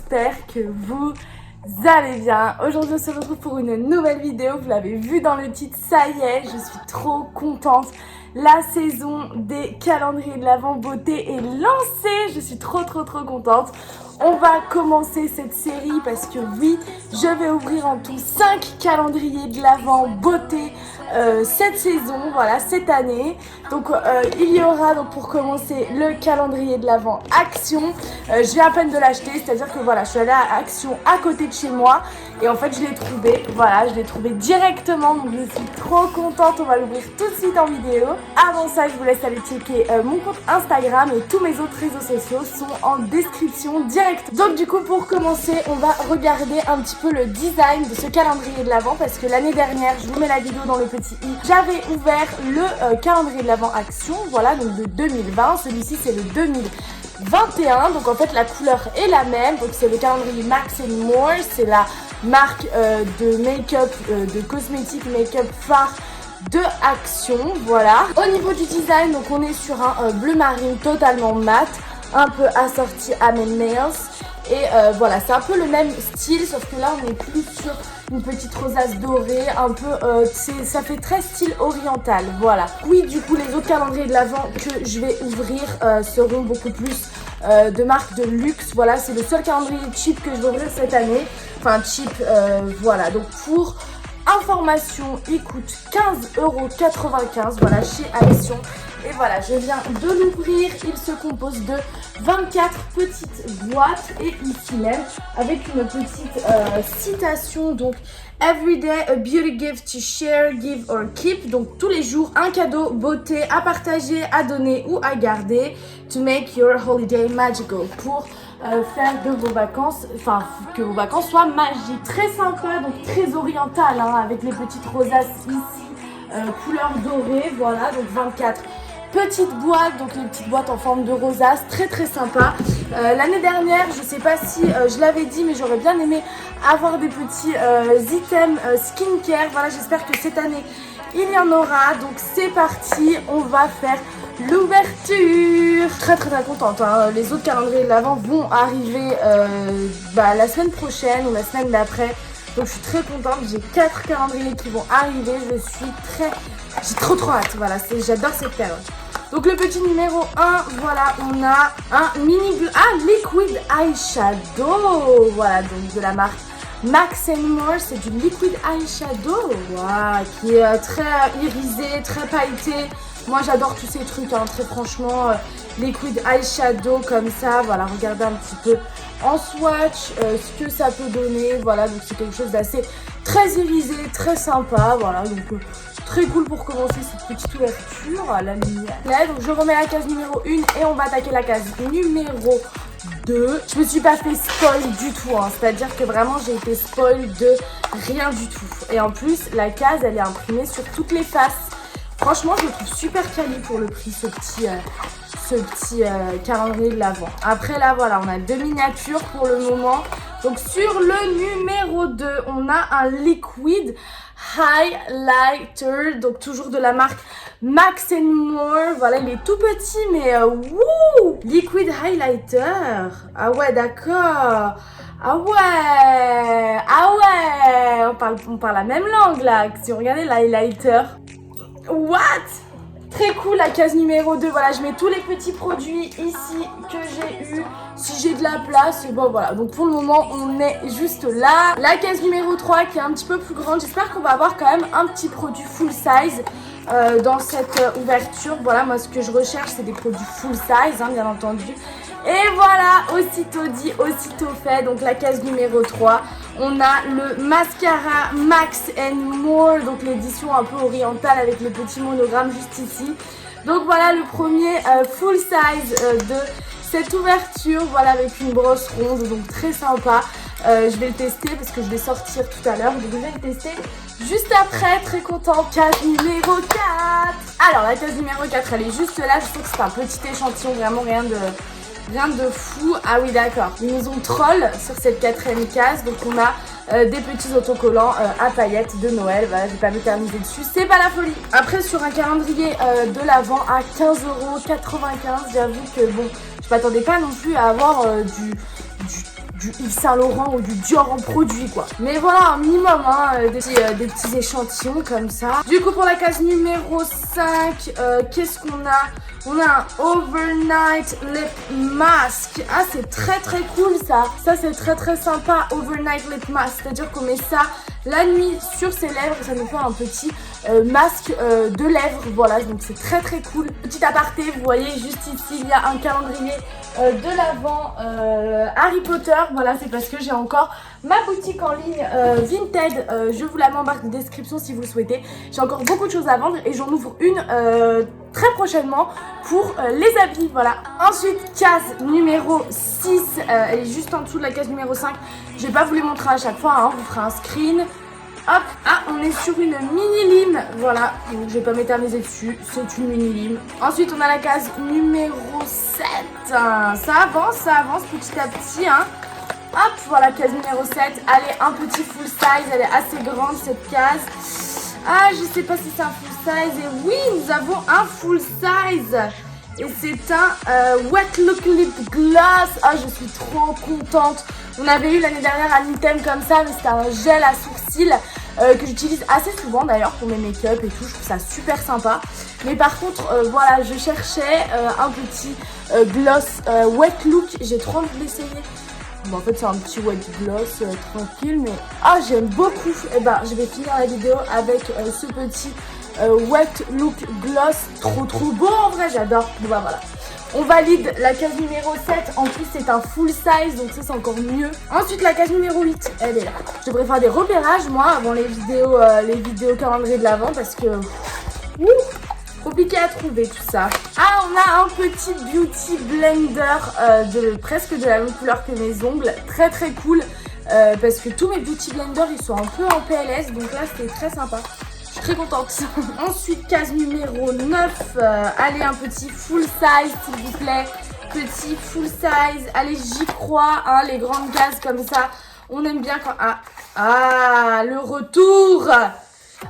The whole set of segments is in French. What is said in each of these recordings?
j'espère que vous allez bien. Aujourd'hui on se retrouve pour une nouvelle vidéo, vous l'avez vu dans le titre, ça y est, je suis trop contente. La saison des calendriers de l'Avent beauté est lancée, je suis trop contente. On va commencer cette série parce que oui, je vais ouvrir en tout 5 calendriers de l'Avent beauté cette saison, voilà, cette année. Donc il y aura donc pour commencer le calendrier de l'Avent Action. Je viens à peine de l'acheter, c'est-à-dire que voilà, je suis allée à Action à côté de chez moi et en fait je l'ai trouvé, voilà, je l'ai trouvé directement, donc je suis trop contente. On va l'ouvrir tout de suite en vidéo. Avant ça, je vous laisse aller checker mon compte Instagram et tous mes autres réseaux sociaux sont en description directe. Donc du coup, pour commencer, on va regarder un petit peu le design de ce calendrier de l'Avent parce que l'année dernière, je vous mets la vidéo dans le petit i, j'avais ouvert le calendrier de l'Avent Action, voilà, donc de 2020. Celui-ci c'est le 2021, donc en fait la couleur est la même, donc c'est le calendrier Max & More, c'est la marque de make-up, de cosmétiques make-up phare de Action, voilà. Au niveau du design, donc on est sur un bleu marine totalement mat, un peu assorti à mes nails. Et voilà, c'est un peu le même style, sauf que là on est plus sur une petite rosace dorée, un peu, ça fait très style oriental, voilà. Oui, du coup les autres calendriers de l'Avent que je vais ouvrir seront beaucoup plus de marques de luxe, voilà. C'est le seul calendrier cheap que je vais ouvrir cette année, enfin cheap, voilà. Donc pour information, il coûte 15,95 €, voilà, chez Action. Et voilà, je viens de l'ouvrir, il se compose de 24 petites boîtes et ici même avec une petite citation, donc Everyday a beauty gift to share, give or keep, donc tous les jours un cadeau beauté à partager, à donner ou à garder, to make your holiday magical, pour faire de vos vacances, enfin que vos vacances soient magiques. Très sympa, donc très oriental, hein, avec les petites rosaces ici, couleur dorée, voilà, donc 24 petites boîtes, donc les petites boîtes en forme de rosace, très sympa. L'année dernière, je sais pas si je l'avais dit, mais j'aurais bien aimé avoir des petits items skincare. Voilà, j'espère que cette année il y en aura. Donc c'est parti, on va faire l'ouverture. Très contente, hein. Les autres calendriers de l'Avent vont arriver la semaine prochaine ou la semaine d'après. Donc je suis très contente, j'ai 4 calendriers qui vont arriver, j'ai trop hâte, voilà, j'adore cette période. Donc le petit numéro 1, voilà, on a un liquid eyeshadow, voilà, donc de la marque Max & More, c'est du liquid eyeshadow, wow, qui est très irisé, très pailleté. Moi j'adore tous ces trucs, hein, très franchement, liquid eyeshadow comme ça, voilà, regardez un petit peu en swatch ce que ça peut donner, voilà, donc c'est quelque chose d'assez très irisé, très sympa, voilà, donc très cool pour commencer cette petite ouverture à la lumière. Là, donc je remets la case numéro 1 et on va attaquer la case numéro 2. Je me suis pas fait spoil du tout, hein, c'est-à-dire que vraiment j'ai été spoil de rien du tout. Et en plus, la case elle est imprimée sur toutes les faces. Franchement, je le trouve super quali pour le prix, ce petit calendrier de l'Avent. Après là, voilà, on a 2 miniatures pour le moment. Donc sur le numéro 2, on a un liquid highlighter, donc toujours de la marque Max & More. Voilà, il est tout petit, mais wouh, liquid highlighter. Ah ouais, d'accord. Ah ouais, on parle la même langue là. Si vous regardez l'highlighter. What? Très cool, la case numéro 2, voilà, je mets tous les petits produits ici que j'ai eu, si j'ai de la place, et bon voilà, donc pour le moment on est juste là. La case numéro 3 qui est un petit peu plus grande, j'espère qu'on va avoir quand même un petit produit full size dans cette ouverture. Voilà, moi ce que je recherche c'est des produits full size, hein, bien entendu. Et voilà, aussitôt dit, aussitôt fait, donc la case numéro 3. On a le mascara Max & More, donc l'édition un peu orientale avec le petit monogramme juste ici. Donc voilà le premier full size de cette ouverture, voilà, avec une brosse ronde, donc très sympa. Je vais le tester parce que je vais sortir tout à l'heure, donc je vais le tester juste après, très content. Case numéro 4. Alors la case numéro 4 elle est juste là, je trouve que c'est un petit échantillon, vraiment rien de fou. Ah oui d'accord, ils nous ont troll sur cette 4e case. Donc on a des petits autocollants à paillettes de Noël. Voilà, j'ai pas m'éterniser dessus, c'est pas la folie. Après sur un calendrier de l'Avent à 15,95 €, j'avoue que bon, je m'attendais pas non plus à avoir du du Yves Saint Laurent ou du Dior en produit quoi. Mais voilà, un minimum, hein, des petits échantillons comme ça. Du coup pour la case numéro 5, qu'est-ce qu'on a? On a un Overnight Lip Mask. Ah, c'est très très cool ça. Ça c'est très très sympa, Overnight Lip Mask. C'est-à-dire qu'on met ça la nuit sur ses lèvres. Ça nous fait un petit masque de lèvres. Voilà, donc c'est très très cool. Petit aparté, vous voyez juste ici, il y a un calendrier de l'Avent Harry Potter. Voilà, c'est parce que j'ai encore ma boutique en ligne Vinted. Je vous la mets en barre de description si vous le souhaitez. J'ai encore beaucoup de choses à vendre et j'en ouvre une très prochainement pour les habits. Voilà. Ensuite, case numéro 6. Elle est juste en dessous de la case numéro 5. Je vais pas vous les montrer à chaque fois, hein, je vous ferai un screen. Hop, ah, on est sur une mini lime, voilà, donc je vais pas m'éterniser dessus, c'est une mini lime. Ensuite, on a la case numéro 7, ça avance petit à petit, hein. Hop, voilà, case numéro 7, elle est un petit full size, elle est assez grande cette case. Ah, je sais pas si c'est un full size, et oui, nous avons un full size. Et c'est un Wet Look Lip Gloss. Ah, je suis trop contente. On avait eu l'année dernière un item comme ça, mais c'était un gel à sourcils que j'utilise assez souvent d'ailleurs pour mes make-up et tout. Je trouve ça super sympa. Mais par contre, voilà, je cherchais un petit gloss Wet Look. J'ai trop envie de l'essayer. Bon, en fait, c'est un petit wet gloss tranquille, mais ah, j'aime beaucoup. Et ben, je vais finir la vidéo avec ce petit Wet Look Gloss. Trop beau en vrai, j'adore. Bon, bah, voilà. On valide la case numéro 7. En plus, c'est un full size, donc ça, c'est encore mieux. Ensuite, la case numéro 8, elle est là. Je devrais faire des repérages, moi, avant les vidéos calendrier de l'Avent, parce que compliqué à trouver tout ça. Ah, on a un petit beauty blender presque de la même couleur que mes ongles. Très cool. Parce que tous mes beauty blenders, ils sont un peu en PLS. Donc là, c'était très sympa. Je suis très contente. Ensuite, case numéro 9. Allez, un petit full size, s'il vous plaît. Petit full size. Allez, j'y crois. Hein, les grandes cases comme ça. On aime bien quand... Ah, le retour.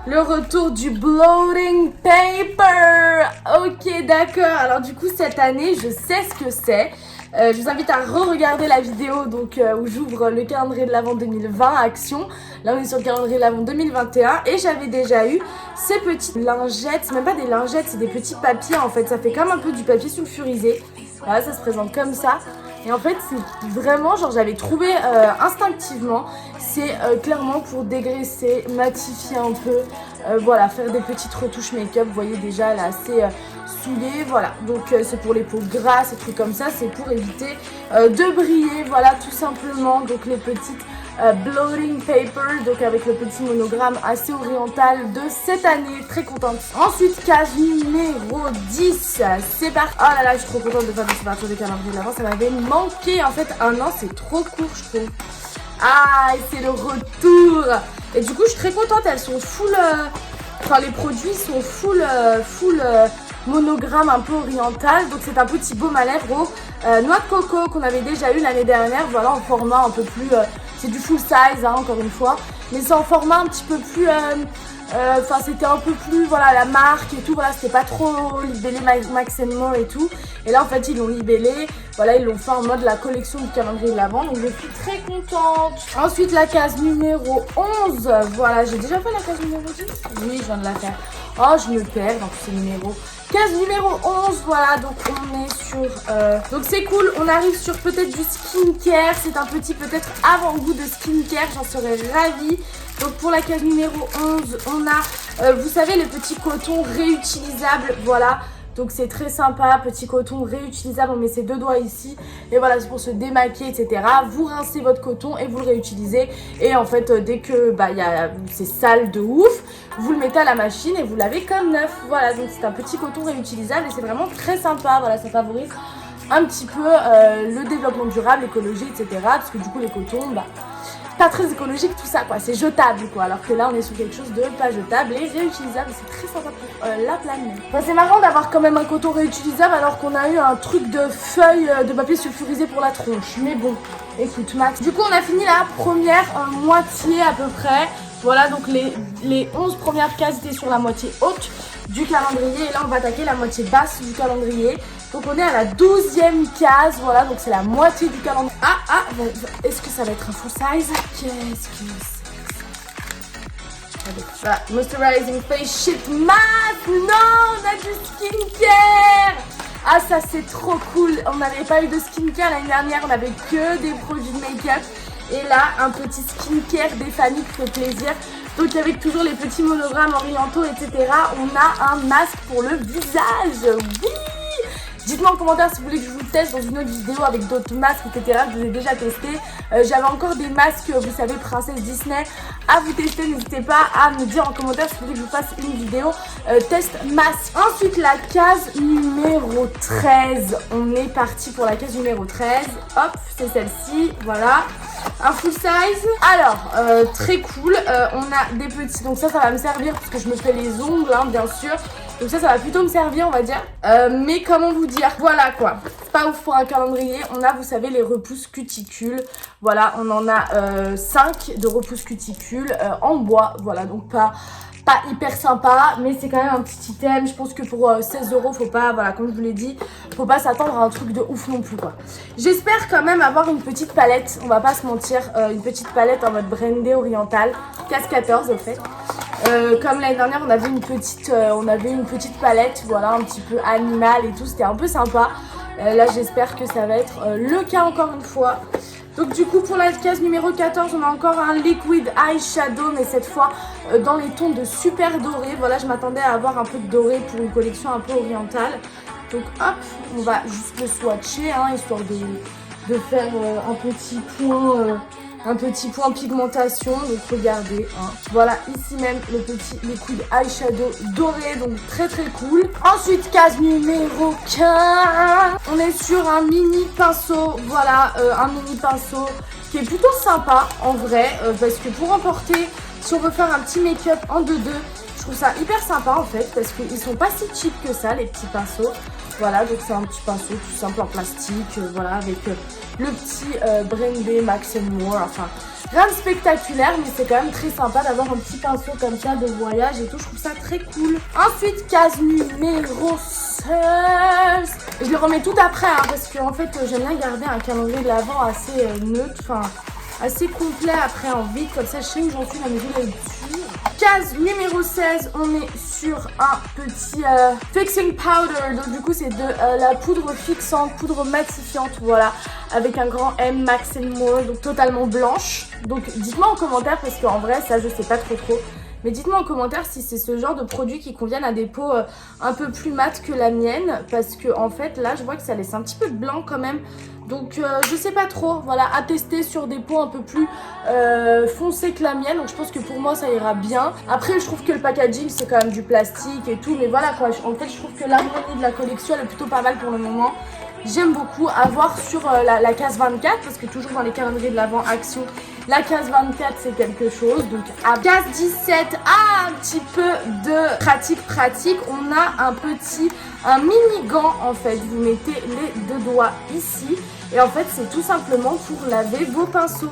Le retour du bloating paper. Ok, d'accord. Alors du coup, cette année, je sais ce que c'est. Je vous invite à re-regarder la vidéo donc, où j'ouvre le calendrier de l'Avent 2020 Action. Là, on est sur le calendrier de l'Avent 2021. Et j'avais déjà eu ces petites lingettes. C'est même pas des lingettes, c'est des petits papiers en fait. Ça fait comme un peu du papier sulfurisé. Voilà, ça se présente comme ça. Et en fait, c'est vraiment, genre, j'avais trouvé instinctivement, c'est clairement pour dégraisser, matifier un peu, voilà, faire des petites retouches make-up. Vous voyez déjà, elle est assez saoulée, voilà. Donc, c'est pour les peaux grasses et trucs comme ça, c'est pour éviter de briller, voilà, tout simplement. Donc, les petites bloating paper, donc avec le petit monogramme assez oriental de cette année, très contente. Ensuite, case numéro 10, c'est parti. Oh là là, je suis trop contente de faire des partir de calendrier de l'Avent, ça m'avait manqué en fait un an, c'est trop court je trouve. Ah, et c'est le retour. Et du coup, je suis très contente, elles sont full, enfin les produits sont full monogramme un peu oriental. Donc c'est un petit baume à lèvres au noix de coco qu'on avait déjà eu l'année dernière, voilà, en format un peu plus... c'est du full size, hein, encore une fois. Mais c'est en format un petit peu plus... Enfin, c'était un peu plus, voilà, la marque et tout. Voilà, c'était pas trop libellé Max Mo et tout. Et là, en fait, ils l'ont libellé. Voilà, ils l'ont fait en mode la collection du calendrier de l'Avent. Donc, je suis très contente. Ensuite, la case numéro 11. Voilà, j'ai déjà fait la case numéro 10. Oui, je viens de la faire. Oh, je me perds dans tous ces numéros. Case numéro 11, voilà, donc on est sur... Donc c'est cool, on arrive sur peut-être du skincare. C'est un petit peut-être avant-goût de skincare, j'en serais ravie. Donc pour la case numéro 11, on a, vous savez, le petit coton réutilisable, voilà. Donc c'est très sympa, petit coton réutilisable, on met ses deux doigts ici. Et voilà, c'est pour se démaquiller, etc. Vous rincez votre coton et vous le réutilisez. Et en fait, dès que c'est sale de ouf, vous le mettez à la machine et vous lavez comme neuf. Voilà, donc c'est un petit coton réutilisable et c'est vraiment très sympa. Voilà, ça favorise un petit peu le développement durable, l'écologie, etc. Parce que du coup, les cotons, pas très écologique tout ça quoi, c'est jetable quoi, alors que là on est sur quelque chose de pas jetable et réutilisable, c'est très sympa pour la planète. Enfin, c'est marrant d'avoir quand même un coton réutilisable alors qu'on a eu un truc de feuille de papier sulfurisé pour la tronche, mais bon, écoute Max. Du coup on a fini la première moitié à peu près, voilà, donc les 11 premières cases étaient sur la moitié haute du calendrier et là on va attaquer la moitié basse du calendrier. Donc on est à la 12e case, voilà, donc c'est la moitié du calendrier. Est-ce que ça va être un full size? Qu'est-ce que c'est? Voilà, moisturizing face sheet mask. Non, on a du skincare. Ah, ça c'est trop cool. On n'avait pas eu de skincare l'année dernière, on avait que des produits de make-up. Et là, un petit skincare des familles qui fait plaisir. Donc avec toujours les petits monogrammes orientaux, etc. On a un masque pour le visage. Oui! Dites-moi en commentaire si vous voulez que je vous teste dans une autre vidéo avec d'autres masques, etc. que je vous ai déjà testé. J'avais encore des masques, vous savez, Princesse Disney, à vous tester. N'hésitez pas à me dire en commentaire si vous voulez que je vous fasse une vidéo test masque. Ensuite, la case numéro 13. On est parti pour la case numéro 13. Hop, c'est celle-ci. Voilà. Un full size. Alors, très cool. On a des petits. Donc ça va me servir parce que je me fais les ongles, hein, bien sûr. Donc ça va plutôt me servir, on va dire. Mais comment vous dire? Voilà quoi. C'est pas ouf pour un calendrier. On a, vous savez, les repousses cuticules. Voilà, on en a 5 de repousses cuticules en bois. Voilà, donc pas hyper sympa, mais c'est quand même un petit item. Je pense que pour 16 €, faut pas, voilà, comme je vous l'ai dit, faut pas s'attendre à un truc de ouf non plus quoi. J'espère quand même avoir une petite palette, on va pas se mentir, une petite palette en mode brandé oriental, case 14 au fait. Comme l'année dernière, on avait une petite palette, voilà, un petit peu animale et tout, c'était un peu sympa. Là, j'espère que ça va être le cas encore une fois. Donc du coup pour la case numéro 14 on a encore un liquid eyeshadow, mais cette fois dans les tons de super doré. Voilà, je m'attendais à avoir un peu de doré pour une collection un peu orientale. Donc hop, on va juste le swatcher, hein, histoire de faire un petit point pigmentation. Donc regardez, hein. Voilà, ici même le petit liquid eyeshadow doré, donc très très cool. Ensuite, case numéro 15. On est sur un mini pinceau, voilà, un mini pinceau qui est plutôt sympa en vrai, parce que pour emporter, si on veut faire un petit make-up en 2-2, je trouve ça hyper sympa en fait, parce qu'ils sont pas si cheap que ça, les petits pinceaux. Voilà, donc c'est un petit pinceau tout simple en plastique, voilà, avec le petit brandé Max More, enfin rien de spectaculaire, mais c'est quand même très sympa d'avoir un petit pinceau comme ça de voyage et tout, je trouve ça très cool. Ensuite, case numéro 16. Je le remets tout après, hein, parce que en fait j'aime bien garder un calendrier de l'Avent assez neutre, enfin assez complet après en vide, comme ça je sais où j'en suis dans mes vidéos dessus. Case numéro 16, on est sur un petit fixing powder. Donc du coup c'est de la poudre fixante, poudre matifiante, voilà, avec un grand M Max More, donc totalement blanche. Donc dites-moi en commentaire, parce qu'en vrai ça je sais pas trop. Mais dites-moi en commentaire si c'est ce genre de produit qui conviennent à des peaux un peu plus mates que la mienne. Parce que en fait là je vois que ça laisse un petit peu de blanc quand même. Donc je sais pas trop, voilà, à tester sur des peaux un peu plus foncées que la mienne. Donc je pense que pour moi ça ira bien. Après je trouve que le packaging c'est quand même du plastique et tout. Mais voilà quoi, en fait je trouve que l'harmonie de la collection elle est plutôt pas mal pour le moment. J'aime beaucoup avoir sur la case 24, parce que toujours dans les calendriers de l'Avent Action, la case 24 c'est quelque chose. Donc à case 17, un petit peu de pratique, on a un mini gant en fait. Vous mettez les deux doigts ici et en fait c'est tout simplement pour laver vos pinceaux.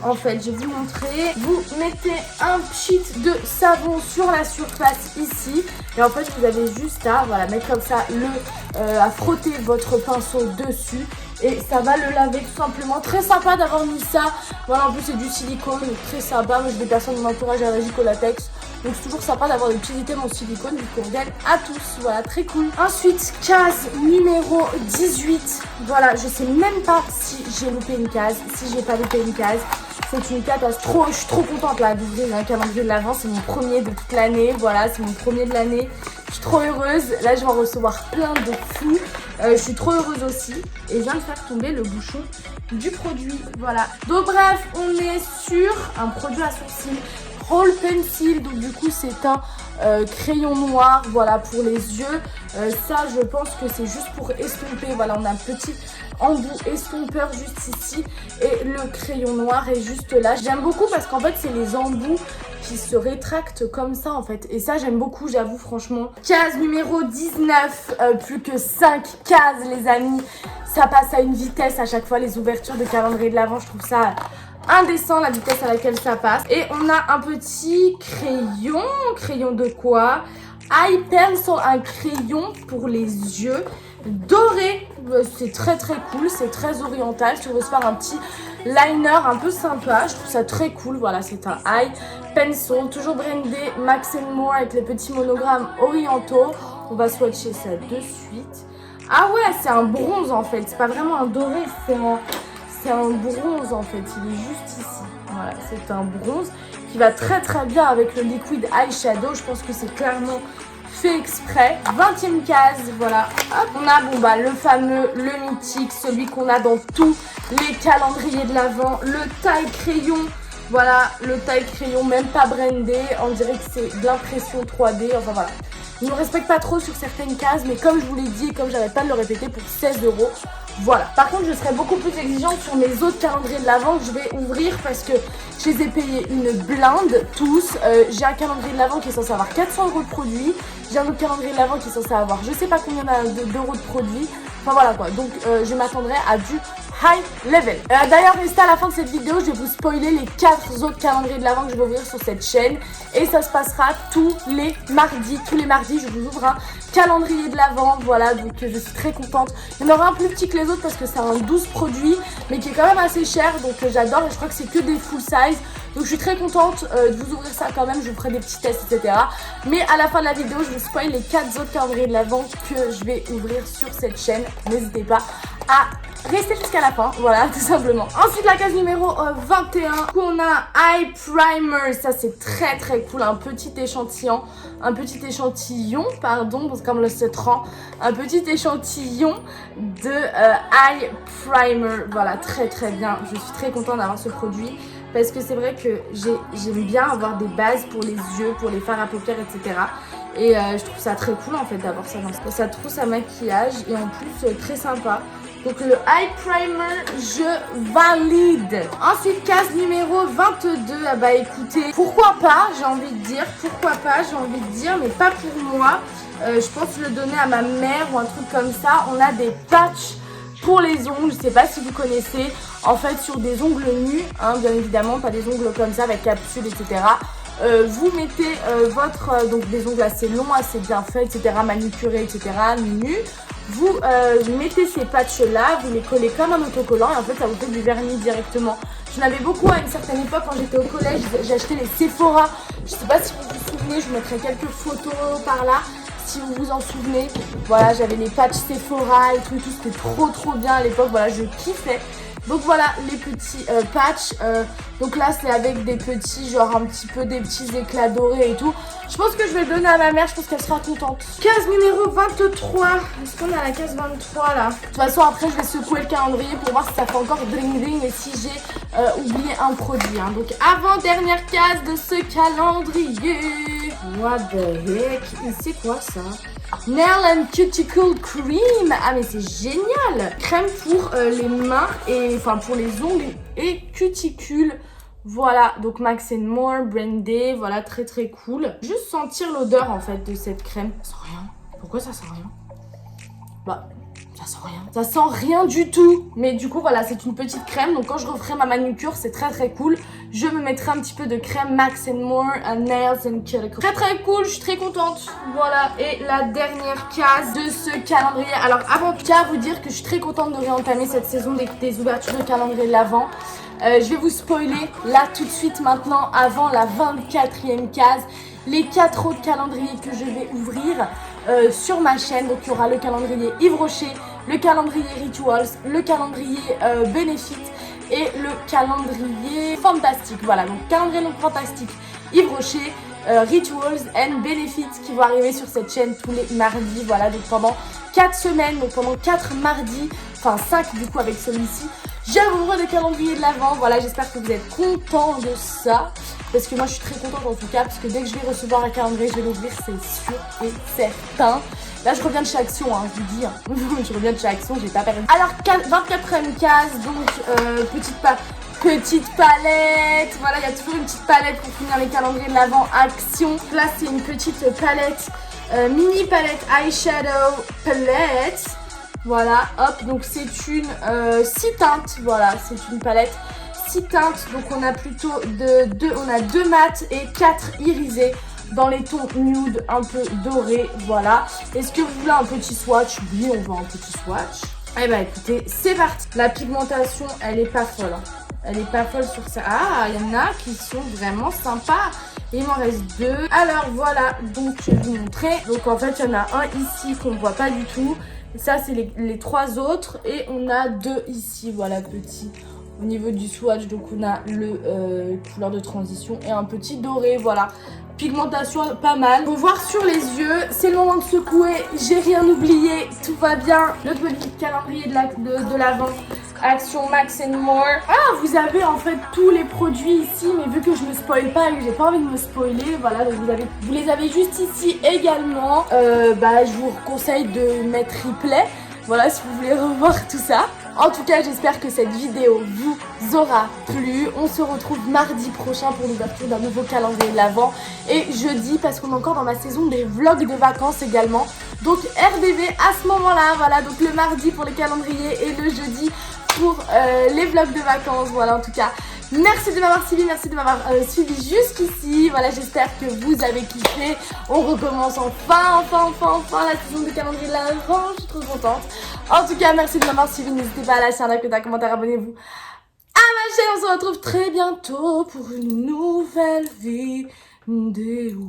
En fait, je vais vous montrer. Vous mettez un pchit de savon sur la surface ici. Et en fait, vous avez juste à mettre comme ça, à frotter votre pinceau dessus. Et ça va le laver tout simplement. Très sympa d'avoir mis ça. Voilà, en plus c'est du silicone, donc très sympa. Moi j'ai des personnes de mon entourage allergiques au latex. Donc c'est toujours sympa d'avoir des petits items en silicone qui conviennent à tous. Voilà, très cool. Ensuite, case numéro 18. Voilà, je sais même pas si j'ai loupé une case, si j'ai pas loupé une case. C'est une catastrophe. Je suis trop contente là d'ouvrir un calendrier de l'Avent. C'est mon premier de toute l'année. Voilà, c'est mon premier de l'année. Je suis trop heureuse. Là, je vais en recevoir plein de fous. Je suis trop heureuse aussi. Et je viens de faire tomber le bouchon du produit. Voilà. Donc bref, on est sur un produit à sourcils. Roll Pencil, donc du coup c'est un crayon noir, voilà, pour les yeux. Ça je pense que c'est juste pour estomper, voilà, on a un petit embout estompeur juste ici et le crayon noir est juste là. J'aime beaucoup parce qu'en fait c'est les embouts qui se rétractent comme ça en fait, et ça j'aime beaucoup, j'avoue, franchement. Case numéro 19, plus que 5 cases les amis, ça passe à une vitesse à chaque fois les ouvertures de calendrier de l'Avent, je trouve ça indécent la vitesse à laquelle ça passe. Et on a un petit crayon de quoi? Eye pencil, un crayon pour les yeux. doré. C'est très cool, c'est très oriental. Si on veut se faire un petit liner un peu sympa, je trouve ça très cool. Voilà, c'est un eye pencil, toujours brandé Max More avec les petits monogrammes orientaux. On va swatcher ça de suite. Ah ouais, c'est un bronze en fait, c'est pas vraiment un doré, c'est un bronze en fait, il est juste ici. Voilà, c'est un bronze qui va très bien avec le liquid eyeshadow. Je pense que c'est clairement fait exprès. 20e case, voilà. Hop, on a le fameux, le mythique, celui qu'on a dans tous les calendriers de l'Avent, le taille crayon. Voilà, le taille crayon, même pas brandé, on dirait que c'est de l'impression 3D, enfin voilà. Il ne me respecte pas trop sur certaines cases, mais comme je vous l'ai dit et comme j'arrête pas de le répéter, pour 16 €. Voilà. Par contre, je serai beaucoup plus exigeante sur mes autres calendriers de l'Avent que je vais ouvrir parce que je les ai payés une blinde tous. J'ai un calendrier de l'Avent qui est censé avoir 400 € de produits. J'ai un autre calendrier de l'Avent qui est censé avoir je sais pas combien d'euros de produits. Enfin voilà quoi. Donc je m'attendrai à du high level. D'ailleurs, restez à la fin de cette vidéo, je vais vous spoiler les 4 autres calendriers de l'Avent que je vais ouvrir sur cette chaîne. Et ça se passera tous les mardis. Tous les mardis, je vous ouvre un calendrier de l'Avent. Voilà, donc je suis très contente. Il y en aura un plus petit que les autres parce que c'est un 12 produits, mais qui est quand même assez cher. Donc j'adore et je crois que c'est que des full size. Donc je suis très contente de vous ouvrir ça quand même. Je vous ferai des petits tests, etc. Mais à la fin de la vidéo, je vous spoil les 4 autres calendriers de l'Avent que je vais ouvrir sur cette chaîne. N'hésitez pas à rester jusqu'à la fin, voilà, tout simplement. Ensuite, la case numéro 21, on a Eye Primer. Ça, c'est très cool, un petit échantillon, pardon, parce que comme le citron, un petit échantillon de Eye Primer. Voilà, très bien. Je suis très contente d'avoir ce produit. Parce que c'est vrai que j'aime bien avoir des bases pour les yeux, pour les fards à paupières, etc. Et je trouve ça très cool en fait d'avoir ça dans sa trousse à maquillage. Et en plus, très sympa. Donc le Eye Primer, je valide. Ensuite, case numéro 22. Ah bah écoutez, pourquoi pas, j'ai envie de dire. Mais pas pour moi. Je pense le donner à ma mère ou un truc comme ça. On a des patchs pour les ongles, je sais pas si vous connaissez, en fait sur des ongles nus, hein, bien évidemment, pas des ongles comme ça avec capsule, etc. Vous mettez donc des ongles assez longs, assez bien faits, etc., manucurés, etc., nus. Vous mettez ces patchs là, vous les collez comme un autocollant et en fait ça vous fait du vernis directement. J'en avais beaucoup à une certaine époque quand j'étais au collège, j'ai acheté les Sephora. Je sais pas si vous vous souvenez, je vous mettrai quelques photos par là. Si vous vous en souvenez, voilà, j'avais les patchs Sephora et tout, c'était trop bien à l'époque, voilà, je kiffais. Donc voilà les petits patchs, donc là c'est avec des petits, genre un petit peu des petits éclats dorés et tout. Je pense que je vais le donner à ma mère, je pense qu'elle sera contente. Case numéro 23, est-ce qu'on est à la case 23 là? De toute façon après je vais secouer le calendrier pour voir si ça fait encore ding et si j'ai oublié un produit. Hein. Donc avant-dernière case de ce calendrier. What the heck? C'est quoi ça? Nail and Cuticle Cream. Ah mais c'est génial. Crème pour les mains et enfin pour les ongles et cuticules. Voilà, donc Max More, brandé, voilà, très cool. Juste sentir l'odeur en fait de cette crème. Ça sent rien. Pourquoi ça sent rien? Bah, ça sent rien. Ça sent rien du tout. Mais du coup, voilà, c'est une petite crème. Donc quand je referai ma manucure, c'est très cool. Je me mettrai un petit peu de crème Max More, Nails and Cuticle. Très cool, je suis très contente. Voilà, et la dernière case de ce calendrier. Alors avant tout cas, vous dire que je suis très contente de réentamer cette saison des ouvertures de calendrier de l'Avent. Je vais vous spoiler là tout de suite maintenant avant la 24e case les 4 autres calendriers que je vais ouvrir sur ma chaîne. Donc il y aura le calendrier Yves Rocher, le calendrier Rituals, le calendrier Benefit et le calendrier Fantastique. Voilà, donc calendrier donc fantastique Yves Rocher, Rituals and Benefit qui vont arriver sur cette chaîne tous les mardis. Voilà, donc pendant 4 semaines, donc pendant 4 mardis, enfin 5 du coup avec celui-ci. J'ouvre le calendrier de l'Avent, voilà, j'espère que vous êtes contents de ça. Parce que moi je suis très contente en tout cas, parce que dès que je vais recevoir un calendrier, je vais l'ouvrir, c'est sûr et certain. Là je reviens de chez Action, hein, je vous dis, hein. Je reviens de chez Action, j'ai pas perdu. Alors 24e case, donc petite palette. Voilà, il y a toujours une petite palette pour finir les calendriers de l'Avent Action. Là c'est une petite palette, mini palette eyeshadow palette. Voilà, hop, donc c'est une 6 teintes, voilà, c'est une palette 6 teintes, donc on a plutôt on a 2 mat et 4 irisés. dans les tons nude un peu dorés, voilà. Est-ce que vous voulez un petit swatch? Oui, on veut un petit swatch. Eh ben écoutez, c'est parti. La pigmentation, elle est pas folle, hein. Elle est pas folle sur ça. Ah, il y en a qui sont vraiment sympas. Il m'en reste 2. Alors voilà, donc je vais vous montrer. Donc en fait, il y en a un ici qu'on ne voit pas du tout. Et ça, c'est les 3 autres. Et on a 2 ici, voilà, petits. Au niveau du swatch, donc on a le couleur de transition et un petit doré, voilà. Pigmentation pas mal. Faut voir sur les yeux, c'est le moment de secouer, j'ai rien oublié, tout va bien. Le petit calendrier de l'Avent, Action Max and More. Ah, vous avez en fait tous les produits ici, mais vu que je me spoil pas et que j'ai pas envie de me spoiler, voilà, donc vous les avez juste ici également. Je vous conseille de mettre replay, voilà, si vous voulez revoir tout ça. En tout cas, j'espère que cette vidéo vous aura plu. On se retrouve mardi prochain pour l'ouverture d'un nouveau calendrier de l'Avent. Et jeudi, parce qu'on est encore dans ma saison des vlogs de vacances également. Donc RDV à ce moment-là, voilà. Donc le mardi pour les calendriers et le jeudi pour les vlogs de vacances. Voilà, en tout cas. Merci de m'avoir suivi, merci de m'avoir suivi jusqu'ici. Voilà, j'espère que vous avez kiffé. On recommence enfin la saison de calendrier de l'Avent. Je suis trop contente. En tout cas, merci de m'avoir suivi. N'hésitez pas à lâcher un like, un commentaire, abonnez-vous à ma chaîne. On se retrouve très bientôt pour une nouvelle vidéo.